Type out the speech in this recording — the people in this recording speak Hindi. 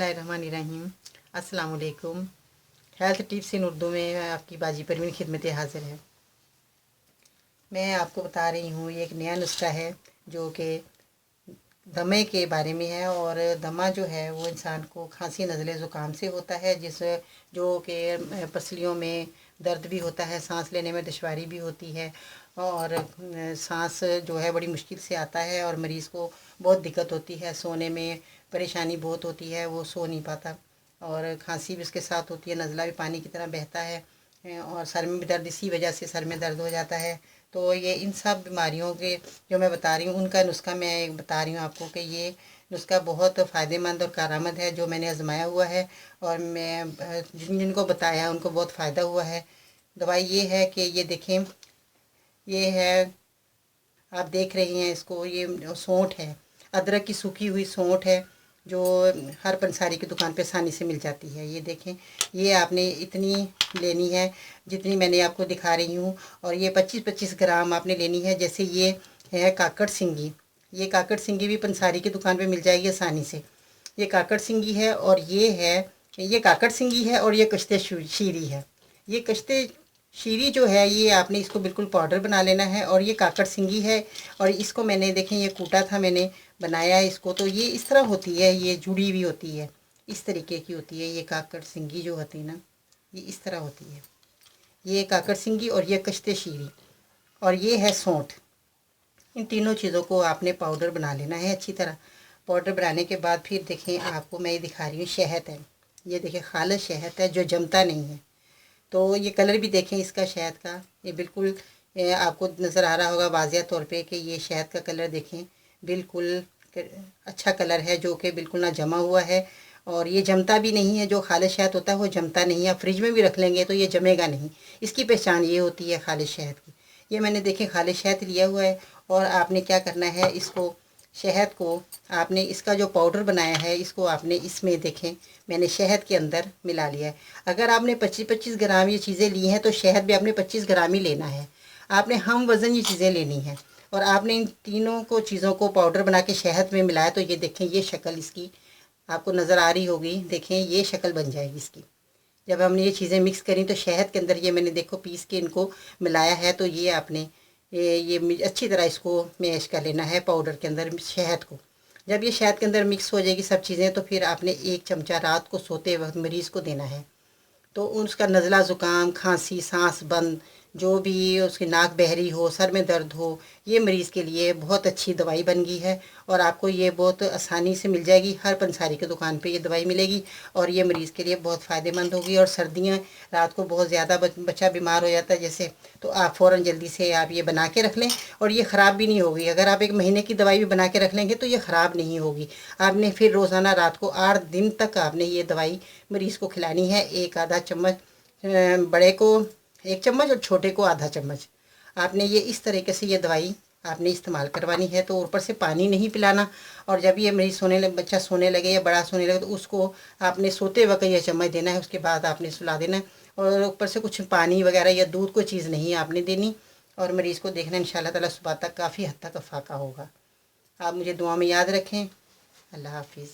बिस्मिल्लाहिर्रहमानिर्रहीम। अस्सलाम वालेकुम। हेल्थ टिप्स इन उर्दू में आपकी बाजी परवीन खिदमत हाजिर है। मैं आपको बता रही हूँ ये एक नया नुस्खा है जो कि दमे के बारे में है। और दमा जो है वो इंसान को खांसी नज़ले ज़ुकाम से होता है, जिस जो कि पसलियों में दर्द भी होता है, सांस लेने में दुश्वारी भी होती है और सांस जो है बड़ी मुश्किल से आता है और मरीज़ को बहुत दिक्कत होती है, सोने में परेशानी बहुत होती है, वो सो नहीं पाता और खांसी भी उसके साथ होती है, नज़ला भी पानी की तरह बहता है और सर में भी दर्द, इसी वजह से सर में दर्द हो जाता है। तो ये इन सब बीमारियों के जो मैं बता रही हूँ उनका नुस्खा मैं बता रही हूँ आपको कि ये नुस्खा बहुत फ़ायदेमंद और कारआमद है, जो मैंने आजमाया हुआ है और मैं जिनको बताया उनको बहुत फ़ायदा हुआ है। दवाई ये है कि ये देखें, ये है, आप देख रही हैं इसको, ये सौंठ है, अदरक की सूखी हुई सौंठ है जो हर पंसारी की दुकान पे आसानी से मिल जाती है। ये देखें, ये आपने इतनी लेनी है जितनी मैंने आपको दिखा रही हूँ और ये 25-25 ग्राम आपने लेनी है। जैसे ये है काकड़ सिंगी, ये काकड़ सिंगी भी पंसारी की दुकान पे मिल जाएगी आसानी से। ये काकड़ सिंगी है और ये काकड़ सिंगी है और ये कश्ते शीरी है। ये कश्ते शीरी जो है ये आपने इसको बिल्कुल पाउडर बना लेना है और ये काकड़ सिंगी है और इसको मैंने देखें ये कूटा था, मैंने बनाया है इसको। तो ये इस तरह होती है, ये जुड़ी हुई होती है, इस तरीके की होती है। ये काकड़ सिंगी जो होती है ना, ये इस तरह होती है। ये काकड़ सिंगी और ये कश्ते शीरी और ये है सौंठ। इन तीनों चीज़ों को आपने पाउडर बना लेना है अच्छी तरह। पाउडर बनाने के बाद फिर देखें, आपको मैं ये दिखा रही हूँ शहद है। ये देखिए खालिस शहद है जो जमता नहीं है। तो ये कलर भी देखें इसका शहद का, ये बिल्कुल आपको नज़र आ रहा होगा वाज़िया तौर पे कि ये शहद का कलर देखें, बिल्कुल अच्छा कलर है जो कि बिल्कुल ना जमा हुआ है और ये जमता भी नहीं है। जो खालिस शहद होता है वो जमता नहीं है, आप फ्रिज में भी रख लेंगे तो ये जमेगा नहीं। इसकी पहचान ये होती है खालिस शहद की। ये मैंने देखें खालिस शहद लिया हुआ है और आपने क्या करना है, इसको शहद को आपने इसका जो पाउडर बनाया है इसको आपने इसमें देखें मैंने शहद के अंदर मिला लिया है। अगर आपने 25-25 ग्राम ये चीज़ें ली हैं तो शहद भी आपने 25 ग्राम ही लेना है। आपने हम वज़न ये चीज़ें लेनी है और आपने इन तीनों को चीज़ों को पाउडर बना के शहद में मिलाया। तो ये देखें, ये शक्ल इसकी आपको नज़र आ रही होगी, देखें ये शक्ल बन जाएगी इसकी। जब हमने ये चीज़ें मिक्स करी तो शहद के अंदर ये मैंने देखो पीस के इनको मिलाया है। तो ये आपने ये अच्छी तरह इसको मैश कर लेना है पाउडर के अंदर शहद को। जब ये शहद के अंदर मिक्स हो जाएगी सब चीज़ें तो फिर आपने 1 चमचा रात को सोते वक्त मरीज़ को देना है। तो उसका नज़ला ज़ुकाम, खांसी, सांस बंद, जो भी उसकी नाक बहरी हो, सर में दर्द हो, ये मरीज़ के लिए बहुत अच्छी दवाई बन गई है और आपको ये बहुत आसानी से मिल जाएगी। हर पंसारी की दुकान पे ये दवाई मिलेगी और ये मरीज़ के लिए बहुत फ़ायदेमंद होगी। और सर्दियाँ रात को बहुत ज़्यादा बच्चा बीमार हो जाता है जैसे, तो आप फ़ौरन जल्दी से आप ये बना के रख लें और ये ख़राब भी नहीं होगी। अगर आप 1 महीने की दवाई भी बना के रख लेंगे तो ये ख़राब नहीं होगी। आपने फिर रोज़ाना रात को 8 दिन तक आपने ये दवाई मरीज़ को खिलानी है। एक आधा चम्मच बड़े को 1 चम्मच और छोटे को आधा चम्मच आपने ये इस तरीके से ये दवाई आपने इस्तेमाल करवानी है। तो ऊपर से पानी नहीं पिलाना और जब ये मरीज़ सोने लगे, बच्चा सोने लगे या बड़ा सोने लगे तो उसको आपने सोते वक्त ये चम्मच देना है, उसके बाद आपने सुला देना है। और ऊपर से कुछ पानी वगैरह या दूध कोई चीज़ नहीं आपने देनी और मरीज़ को देखना इंशाल्लाह ताला सुबह तक काफ़ी हद तक अफाका होगा। आप मुझे दुआ में याद रखें। अल्लाह हाफिज़।